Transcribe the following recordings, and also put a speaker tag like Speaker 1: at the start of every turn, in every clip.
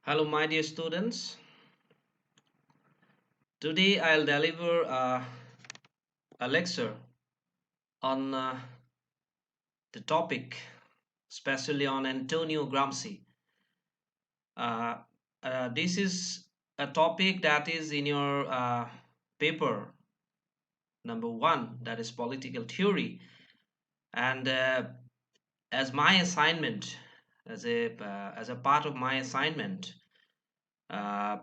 Speaker 1: Hello, my dear students. Today I'll deliver a lecture on the topic, especially on Antonio Gramsci. Uh, this is a topic that is in your paper number one, that is political theory. And as my assignment, as a part of my assignment, uh,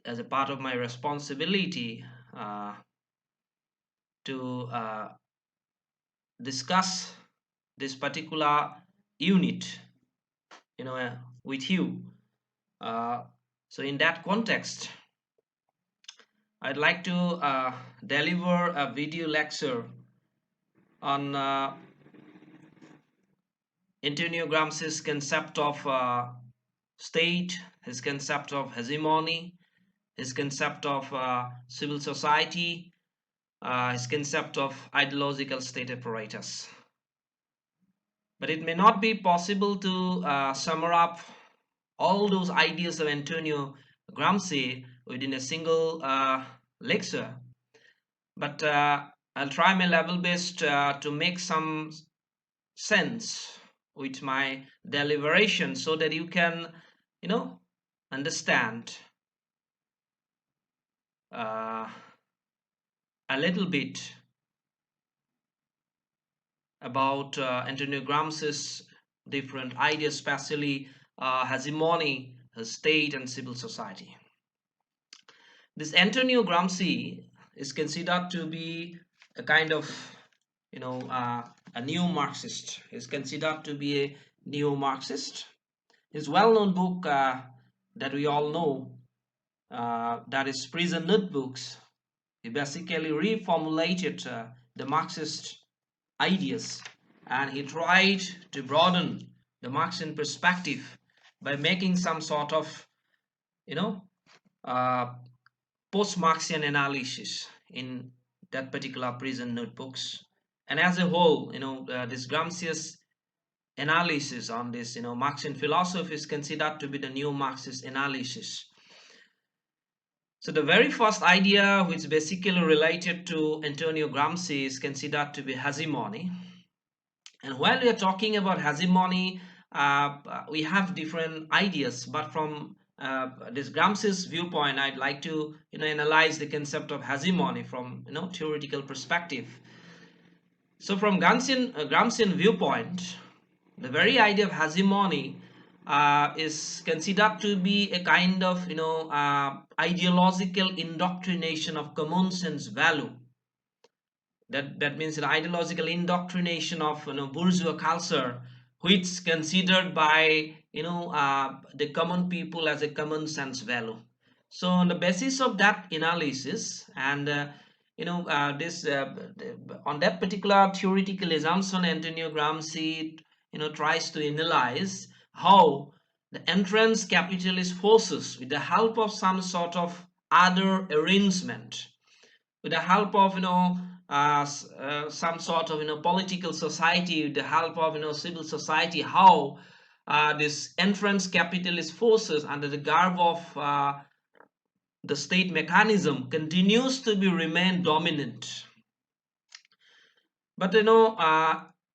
Speaker 1: as a part of my responsibility to discuss this particular unit with you. So in that context, I'd like to deliver a video lecture on Antonio Gramsci's concept of state, his concept of hegemony, his concept of civil society, his concept of ideological state apparatus. But it may not be possible to sum up all those ideas of Antonio Gramsci within a single lecture. But I'll try my level best to make some sense with my deliberation so that you can, understand uh, a little bit about Antonio Gramsci's different ideas, especially hegemony, state, and civil society. This Antonio Gramsci is considered to be a kind of, a neo-Marxist. He's considered to be a neo-Marxist. His well-known book that we all know, that is Prison Notebooks. He basically reformulated the Marxist ideas, and he tried to broaden the Marxian perspective by making some sort of, uh, post-Marxian analysis in that particular Prison Notebooks. And as a whole, this Gramsci's analysis on this, Marxian philosophy is considered to be the new Marxist analysis. So the very first idea, which basically related to Antonio Gramsci, is considered to be hegemony. And while we are talking about hegemony, we have different ideas, but from this Gramsci's viewpoint, I'd like to analyze the concept of hegemony from theoretical perspective. So from Gramscian viewpoint, the very idea of hegemony is considered to be a kind of ideological indoctrination of common sense value. That means an ideological indoctrination of bourgeois culture, which considered by the common people as a common sense value. So on the basis of that analysis, and this on that particular theoretical assumption, Antonio Gramsci tries to analyze how the entrance capitalist forces, with the help of some sort of other arrangement, with the help of some sort of political society, with the help of civil society, how this entrance capitalist forces under the garb of the state mechanism continues to be remain dominant. But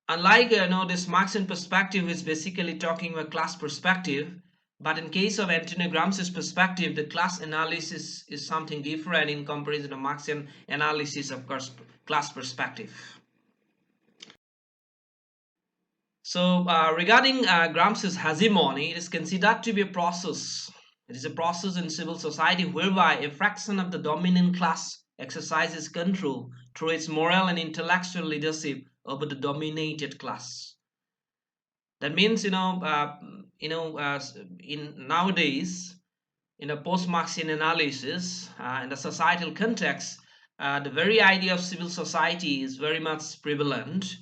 Speaker 1: unlike this Marxian perspective is basically talking about class perspective, but in case of Antonio Gramsci's perspective, the class analysis is something different in comparison to Marxian analysis of class perspective. So regarding Gramsci's hegemony, it is considered to be a process. It is a process in civil society whereby a fraction of the dominant class exercises control through its moral and intellectual leadership over the dominated class. That means, in nowadays, in a post-Marxian analysis, in the societal context, the very idea of civil society is very much prevalent,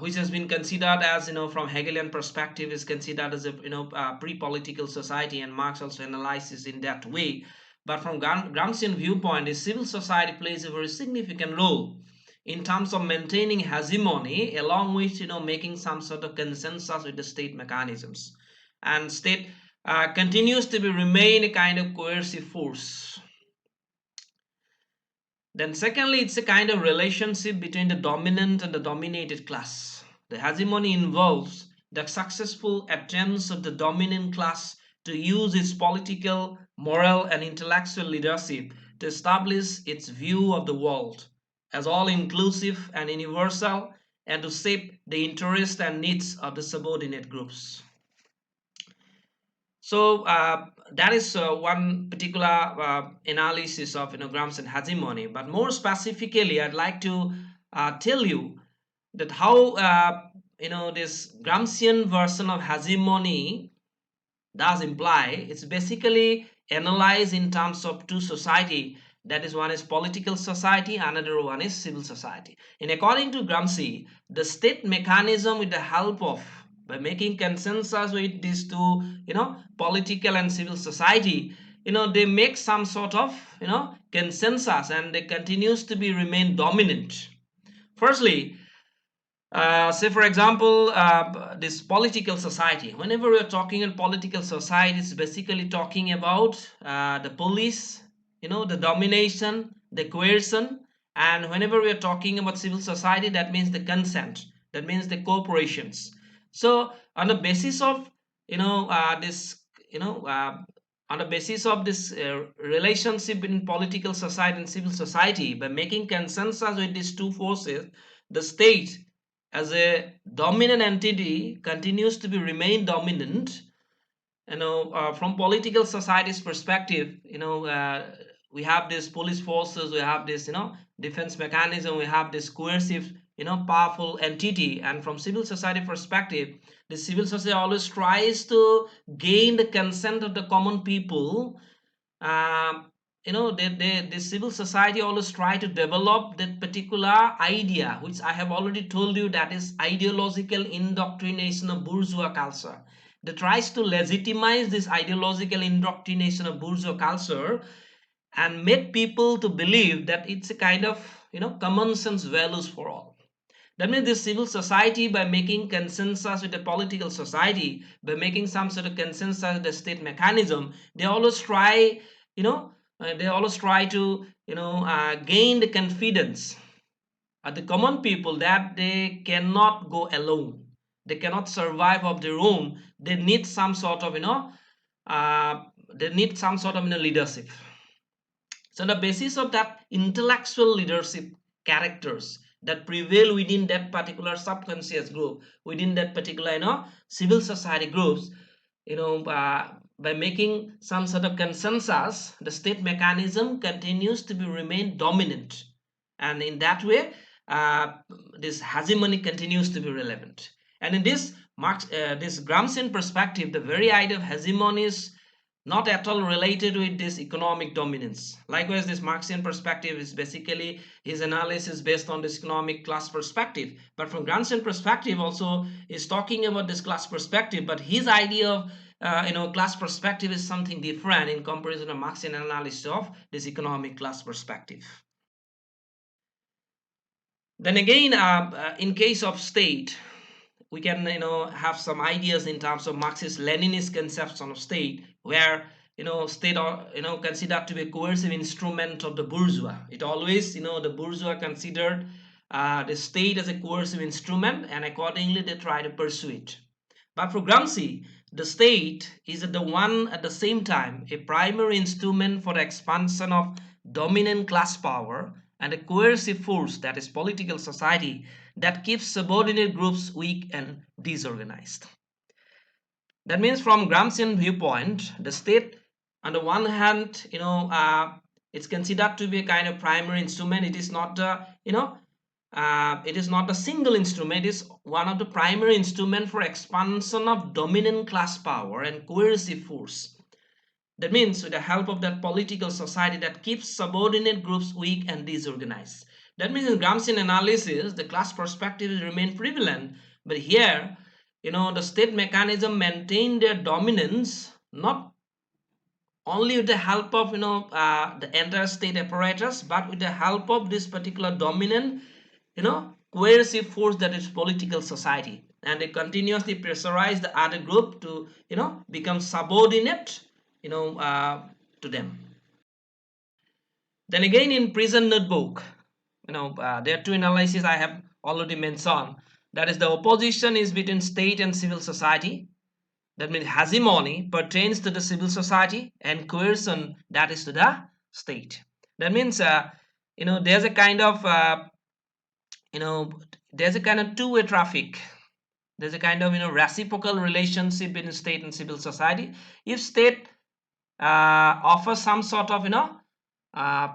Speaker 1: which has been considered as, from Hegelian perspective, is considered as a, pre-political society, and Marx also analyzes in that way. But from Gramscian viewpoint, the civil society plays a very significant role in terms of maintaining hegemony, along with making some sort of consensus with the state mechanisms. And state continues to be remain a kind of coercive force. Then secondly, it's a kind of relationship between the dominant and the dominated class. The hegemony involves the successful attempts of the dominant class to use its political, moral, and intellectual leadership to establish its view of the world as all inclusive and universal, and to shape the interests and needs of the subordinate groups. So that is one particular analysis of Gramscian hegemony. But more specifically, I'd like to tell you that how this Gramscian version of hegemony does imply. It's basically analyzed in terms of two society. That is, one is political society, another one is civil society. And according to Gramsci, the state mechanism with the help of by making consensus with these two, political and civil society, they make some sort of, consensus, and they continues to be remain dominant. Firstly, say for example, this political society. Whenever we're talking in political society, it's basically talking about the police, the domination, the coercion. And whenever we're talking about civil society, that means the consent, that means the corporations. So on the basis of this on the basis of this relationship in political society and civil society, by making consensus with these two forces, the state as a dominant entity continues to be remain dominant. From political society's perspective, we have these police forces, we have this defense mechanism, we have this coercive powerful entity. And from civil society perspective, the civil society always tries to gain the consent of the common people. The civil society always try to develop that particular idea, which I have already told you, that is ideological indoctrination of bourgeois culture. They tries to legitimize this ideological indoctrination of bourgeois culture and make people to believe that it's a kind of common sense values for all. That means the civil society, by making consensus with the political society, by making some sort of consensus with the state mechanism, they always try to gain the confidence of the common people that they cannot go alone, they cannot survive of their own, they need some sort of leadership. So the basis of that intellectual leadership characters that prevail within that particular subconscious group, within that particular civil society groups, by making some sort of consensus, the state mechanism continues to be remain dominant, and in that way, this hegemony continues to be relevant. And in this this Gramscian perspective, the very idea of hegemony is not at all related with this economic dominance. Likewise, this Marxian perspective is basically his analysis based on this economic class perspective. But from Gramscian perspective also is talking about this class perspective, but his idea of class perspective is something different in comparison to Marxian analysis of this economic class perspective. Then again, in case of state, we can have some ideas in terms of Marxist-Leninist conception of state, where state are considered to be a coercive instrument of the bourgeois. It always the bourgeois considered the state as a coercive instrument, and accordingly they try to pursue it. But for Gramsci, the state is at the same time a primary instrument for the expansion of dominant class power, and a coercive force, that is political society, that keeps subordinate groups weak and disorganized. That means from Gramscian viewpoint, the state on the one hand, it's considered to be a kind of primary instrument. It is not it is not a single instrument. It is one of the primary instruments for expansion of dominant class power and coercive force. That means with the help of that political society that keeps subordinate groups weak and disorganized. That means in Gramscian analysis, the class perspective remain prevalent. But here, the state mechanism maintain their dominance not only with the help of the entire state apparatus, but with the help of this particular dominant coercive force, that is political society. and they continuously pressurize the other group to become subordinate to them. Then again, in prison notebook, there are two analyses I have already mentioned. That is, the opposition is between state and civil society. That means hegemony pertains to the civil society, and coercion, that is to the state. That means there's a kind of you know there's a kind of two-way traffic. There's a kind of reciprocal relationship between state and civil society. If state offers some sort of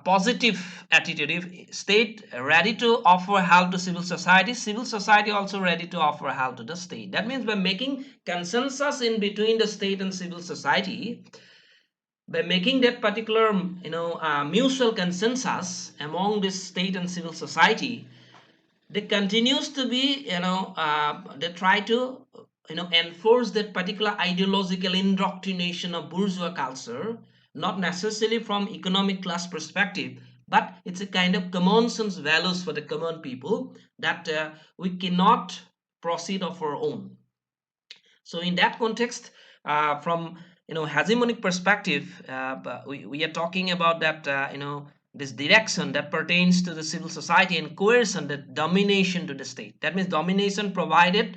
Speaker 1: positive attitude, if state ready to offer help to civil society also ready to offer help to the state. That means by making consensus in between the state and civil society, by making that particular mutual consensus among the state and civil society, they continues to be they try to enforce that particular ideological indoctrination of bourgeois culture, not necessarily from economic class perspective, but it's a kind of common sense values for the common people that we cannot proceed of our own. So in that context, from hegemonic perspective, we are talking about that this direction that pertains to the civil society, and coercion, the domination to the state. That means domination provided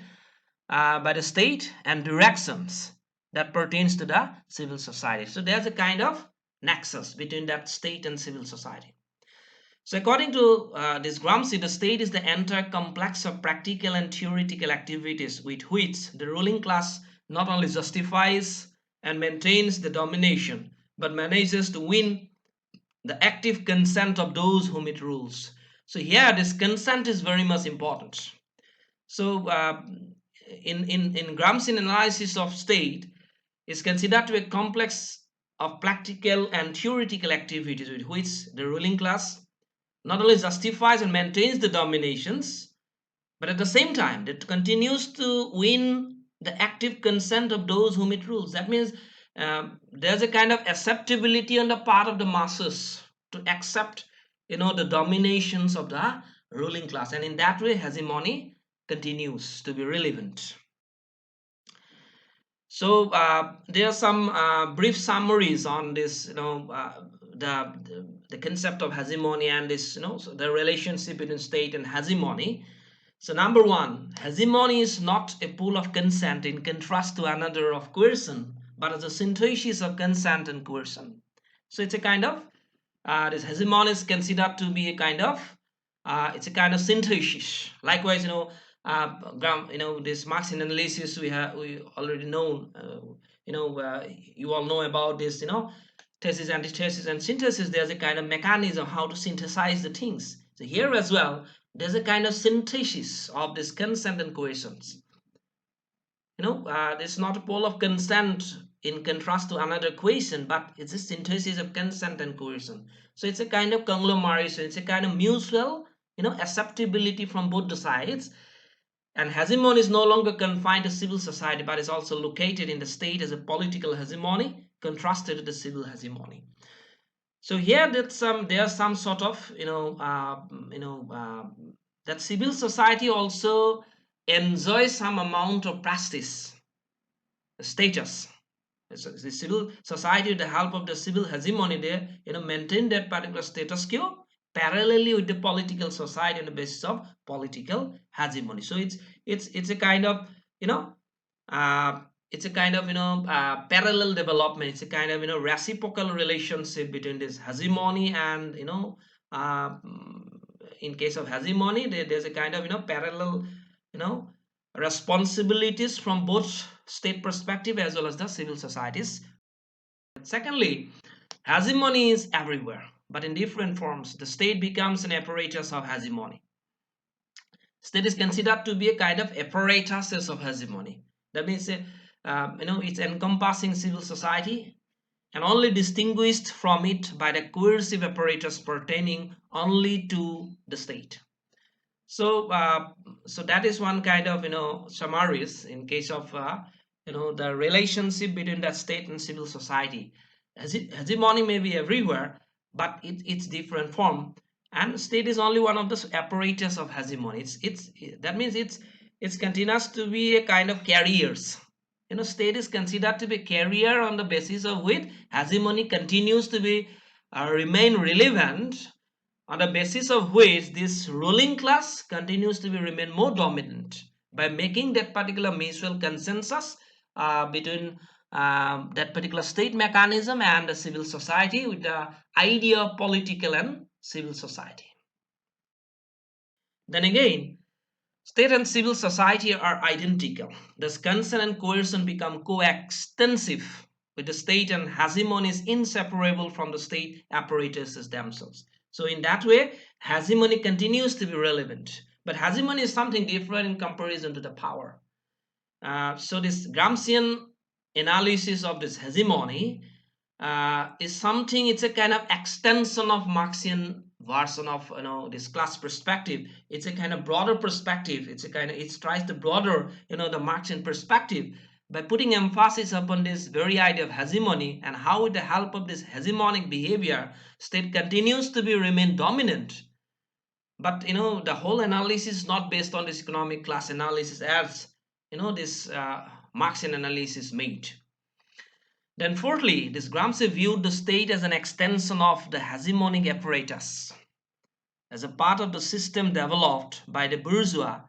Speaker 1: by the state, and directions that pertains to the civil society. So there's a kind of nexus between that state and civil society. So according to this Gramsci, the state is the entire complex of practical and theoretical activities with which the ruling class not only justifies and maintains the domination, but manages to win the active consent of those whom it rules. So here this consent is very much important. So in Gramscian analysis of state is considered to be a complex of practical and theoretical activities with which the ruling class not only justifies and maintains the dominations, but at the same time it continues to win the active consent of those whom it rules. That means there's a kind of acceptability on the part of the masses to accept the dominations of the ruling class, and in that way hegemony continues to be relevant. So there are some brief summaries on this, the concept of hegemony and this, so the relationship between state and hegemony. So number one, hegemony is not a pool of consent in contrast to another of coercion, but as a synthesis of consent and coercion. So it's a kind of this hegemony is considered to be a kind of it's a kind of synthesis. Likewise, this Marxian analysis we already know. You all know about this. Thesis, antithesis, and synthesis. There's a kind of mechanism how to synthesize the things. So here as well, there's a kind of synthesis of this consent and coercions. It's not a pole of consent in contrast to another coercion, but it's a synthesis of consent and coercion. So it's a kind of conglomeration. It's a kind of mutual, acceptability from both the sides. And hegemony is no longer confined to civil society, but is also located in the state as a political hegemony, contrasted to the civil hegemony. So here there's some sort of that civil society also enjoys some amount of prestige, status. So the civil society, with the help of the civil hegemony, they maintain that particular status quo parallelly with the political society on the basis of political hegemony. So it's a kind of parallel development. It's a kind of reciprocal relationship between this hegemony and in case of hegemony there's a kind of parallel responsibilities from both state perspective as well as the civil societies. Secondly, hegemony is everywhere, but in different forms. The state becomes an apparatus of hegemony. State is considered to be a kind of apparatuses of hegemony. That means it's encompassing civil society and only distinguished from it by the coercive apparatus pertaining only to the state. So so that is one kind of summaries in case of the relationship between the state and civil society. Hegemony may be everywhere, but it's different form, and state is only one of the apparatus of hegemony. That means it continues to be a kind of carriers. State is considered to be carrier on the basis of which hegemony continues to be remain relevant, on the basis of which this ruling class continues to be remain more dominant by making that particular mutual consensus between that particular state mechanism and the civil society with the idea of political and civil society. Then again, state and civil society are identical. Thus, consent and coercion become coextensive with the state, and hegemony is inseparable from the state apparatuses themselves. So, in that way, hegemony continues to be relevant. But hegemony is something different in comparison to the power. So, this Gramscian analysis of this hegemony is something, it's a kind of extension of Marxian version of this class perspective. It's a kind of broader perspective. It tries to broader the Marxian perspective by putting emphasis upon this very idea of hegemony, and how with the help of this hegemonic behavior state continues to be remain dominant. But the whole analysis is not based on this economic class analysis as this Marxian analysis made. Then fourthly, this Gramsci viewed the state as an extension of the hegemonic apparatus, as a part of the system developed by the bourgeois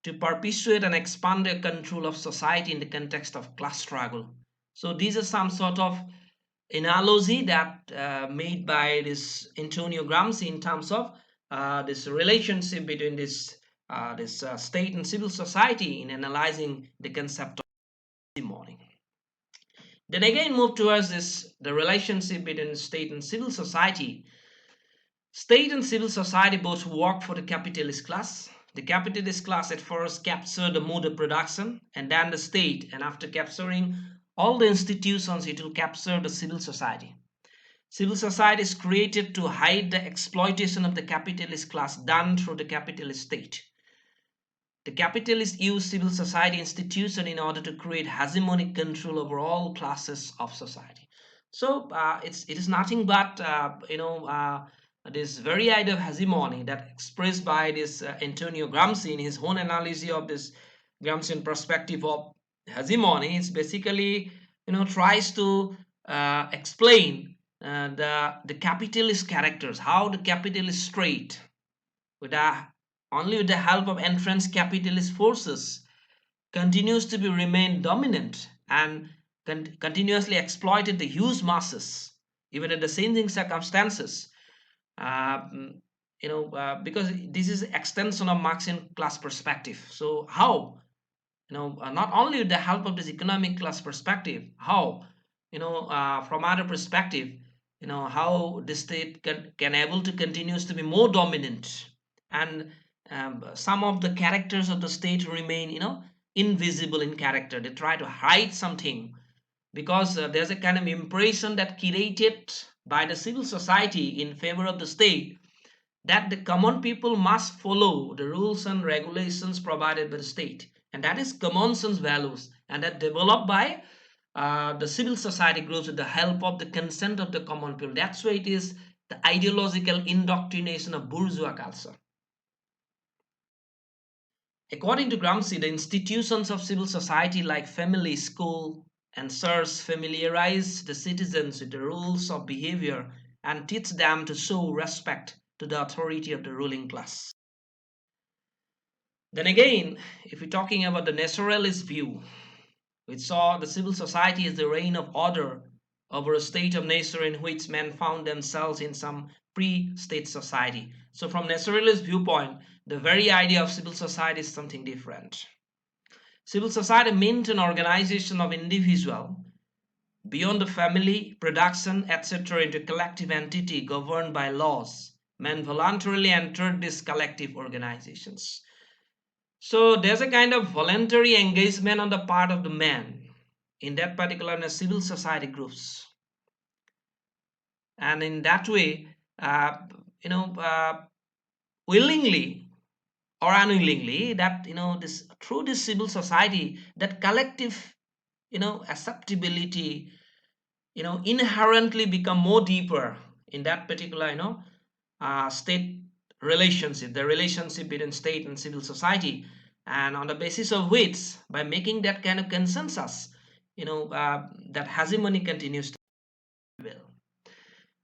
Speaker 1: to perpetuate and expand their control of society in the context of class struggle. So these are some sort of analogy that made by this Antonio Gramsci in terms of this relationship between this state and civil society in analyzing the concept of hegemony. Then again move towards the relationship between state and civil society. State and civil society both work for the capitalist class. The capitalist class at first captured the mode of production, and then the state, and after capturing all the institutions, it will capture the civil society. Civil society is created to hide the exploitation of the capitalist class done through the capitalist state. The capitalists use civil society institution in order to create hegemonic control over all classes of society. So it is nothing but this very idea of hegemony that expressed by this Antonio Gramsci in his own analysis of this Gramscian perspective of hegemony. It's basically tries to explain the capitalist characters, how the capitalist state with only with the help of entrenched capitalist forces continues to be remain dominant and continuously exploited the huge masses even at the changing circumstances. Because this is extension of Marxian class perspective. So how not only with the help of this economic class perspective, how from other perspective, how the state can able to continues to be more dominant, and some of the characters of the state remain invisible in character. They try to hide something because there's a kind of impression that created by the civil society in favor of the state, that the common people must follow the rules and regulations provided by the state, and that is common sense values, and that developed by the civil society groups with the help of the consent of the common people. That's why it is the ideological indoctrination of bourgeois culture. According to Gramsci, the institutions of civil society like family, school, and church familiarize the citizens with the rules of behavior and teach them to show respect to the authority of the ruling class. Then again, if we're talking about the naturalist view, we saw the civil society as the reign of order over a state of nature in which men found themselves in some pre-state society. So from naturalist viewpoint, the very idea of civil society is something different. Civil society meant an organization of individual beyond the family, production, etc. into a collective entity governed by laws. Men voluntarily entered these collective organizations. So there's a kind of voluntary engagement on the part of the man in that particular civil society groups. And in that way, willingly or unwillingly, that this through this civil society, that collective acceptability inherently become more deeper in that particular state relationship, the relationship between state and civil society. and on the basis of which, by making that kind of consensus, that hegemony continues to prevail.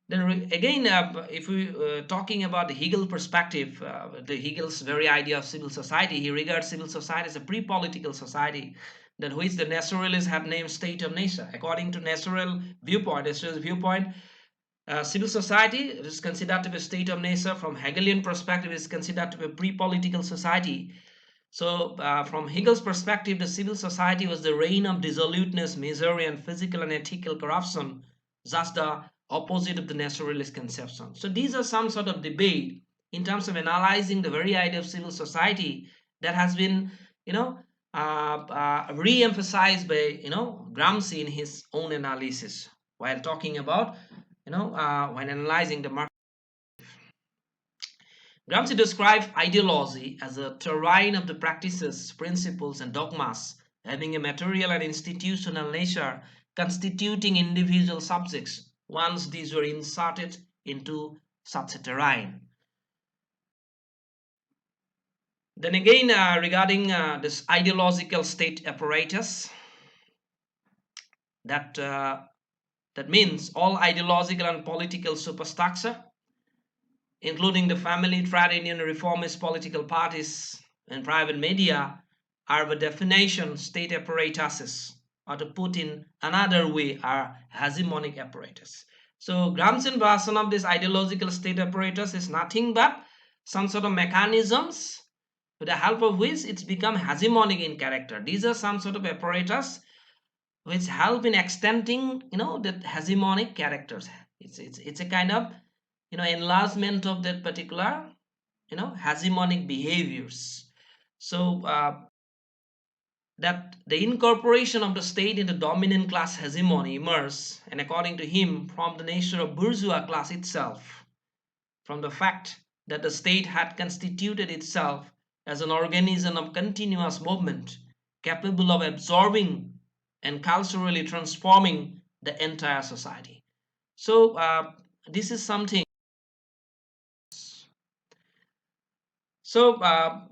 Speaker 1: Then again, if we talking about the Hegel perspective, the Hegel's very idea of civil society, he regards civil society as a pre-political society, that which the naturalists have named state of nature. According to Naturalist viewpoint, civil society is considered to be a state of nature. From Hegelian perspective, it is considered to be a pre-political society. So, from Hegel's perspective, the civil society was the reign of dissoluteness, misery, and physical and ethical corruption, just the opposite of the naturalist conception. So, these are some sort of debate in terms of analyzing the very idea of civil society that has been, re-emphasized by, Gramsci in his own analysis while talking about, when analyzing the market. Gramsci describes ideology as a terrain of the practices, principles, and dogmas having a material and institutional nature, constituting individual subjects once these were inserted into such a terrain. Then again, regarding this ideological state apparatus, that means all ideological and political superstructure, including the family, trade union, reformist political parties, and private media, are by definition state apparatuses, or to put in another way, are hegemonic apparatus. So Gramscian version of this ideological state apparatus is nothing but some sort of mechanisms with the help of which it's become hegemonic in character. These are some sort of apparatus which help in extending, the hegemonic characters. It's a kind of, enlargement of that particular, hegemonic behaviors. So that the incorporation of the state into dominant class hegemony emerged, and according to him, from the nature of bourgeois class itself, from the fact that the state had constituted itself as an organism of continuous movement, capable of absorbing and culturally transforming the entire society. So this is something. So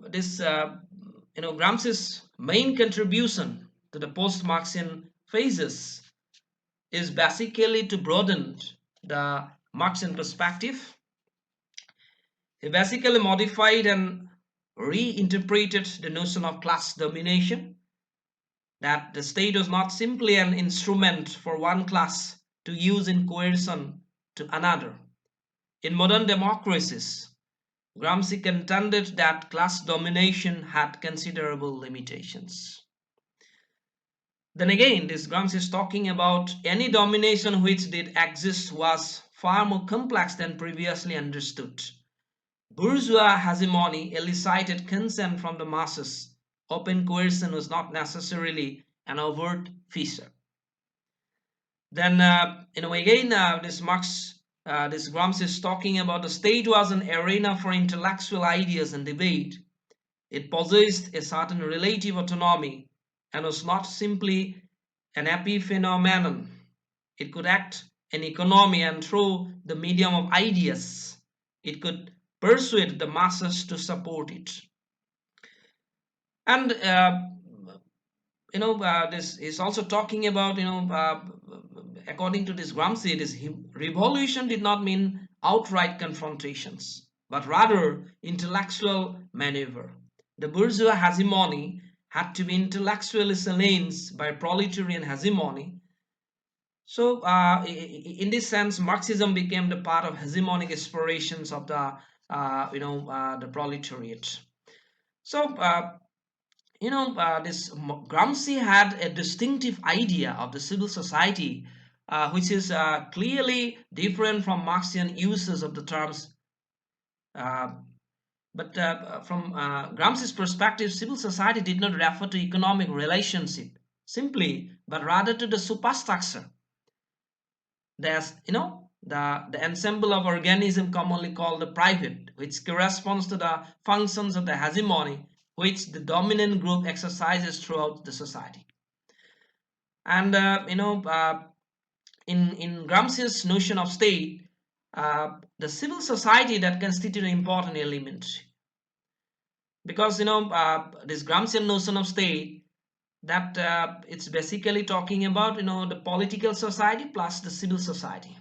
Speaker 1: this, Gramsci's main contribution to the post-Marxian phases is basically to broaden the Marxian perspective. He basically modified and reinterpreted the notion of class domination, that the state was not simply an instrument for one class to use in coercion to another. In modern democracies, Gramsci contended that class domination had considerable limitations. Then again, this Gramsci is talking about any domination which did exist was far more complex than previously understood. Bourgeois hegemony elicited consent from the masses. Open coercion was not necessarily an overt feature. Then, again, this Gramsci is talking about the state was an arena for intellectual ideas and debate. It possessed a certain relative autonomy and was not simply an epiphenomenon. It could act in economy, and through the medium of ideas, it could persuade the masses to support it. And this is also talking about, according to this Gramsci, this revolution did not mean outright confrontations, but rather intellectual maneuver. The bourgeois hegemony had to be intellectually silenced by proletarian hegemony. So, in this sense, Marxism became the part of hegemonic aspirations of the, the proletariat. So, this Gramsci had a distinctive idea of the civil society, which is clearly different from Marxian uses of the terms. But from Gramsci's perspective, civil society did not refer to economic relationship simply, but rather to the superstructure. There's, the ensemble of organism commonly called the private, which corresponds to the functions of the hegemony which the dominant group exercises throughout the society. And in Gramsci's notion of state, the civil society that constitutes an important element. because this Gramscian notion of state, that it's basically talking about the political society plus the civil society.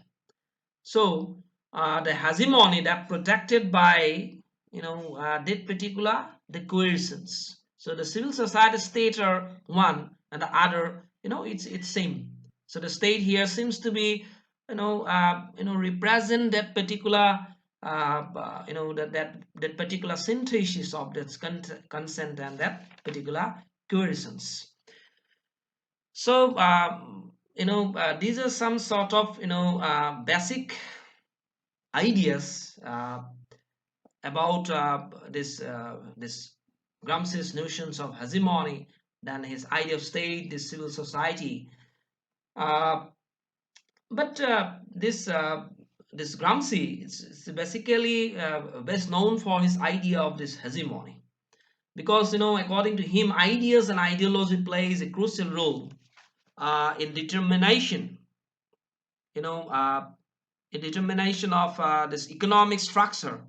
Speaker 1: So the hegemony that protected by that particular the coercions. So the civil society state are one, and the other it's same. So the state here seems to be represent that particular that particular synthesis of that consent and that particular coercions. So these are some sort of basic ideas about this Gramsci's notions of hegemony, then his idea of state, this civil society. Uh, but this Gramsci is basically best known for his idea of this hegemony, because according to him, ideas and ideology plays a crucial role in determination, you know, uh, in determination of this economic structure.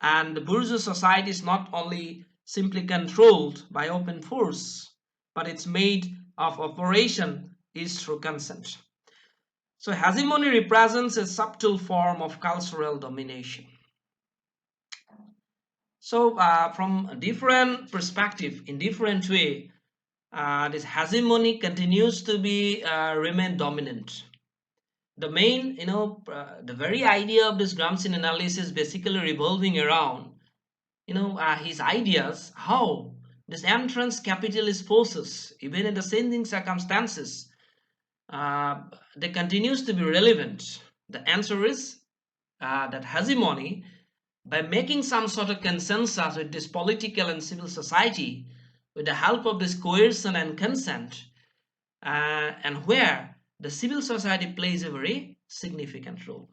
Speaker 1: And the bourgeois society is not only simply controlled by open force, but it's made of operation is through consent. So hegemony represents a subtle form of cultural domination. So from a different perspective, in different way, this hegemony continues to be remain dominant. The main, the very idea of this Gramscian analysis basically revolving around his ideas how this entrance capitalist forces, even in the changing circumstances, uh, they continues to be relevant. The answer is that hegemony, by making some sort of consensus with this political and civil society, with the help of this coercion and consent, and where the civil society plays a very significant role.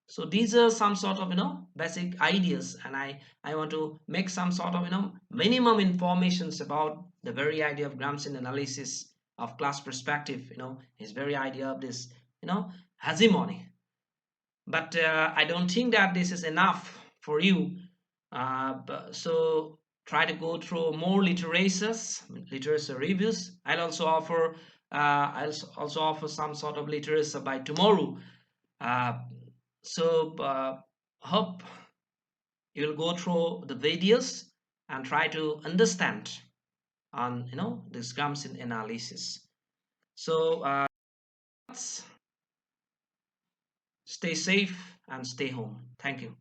Speaker 1: So these are some sort of basic ideas, and I want to make some sort of minimum informations about the very idea of Gramscian analysis of class perspective, his very idea of this hegemony. But I don't think that this is enough for you. So try to go through more literature reviews. I'll also offer some sort of literature by tomorrow. uh, so hope you will go through the videos and try to understand on this Gramscian analysis. So stay safe and stay home. Thank you.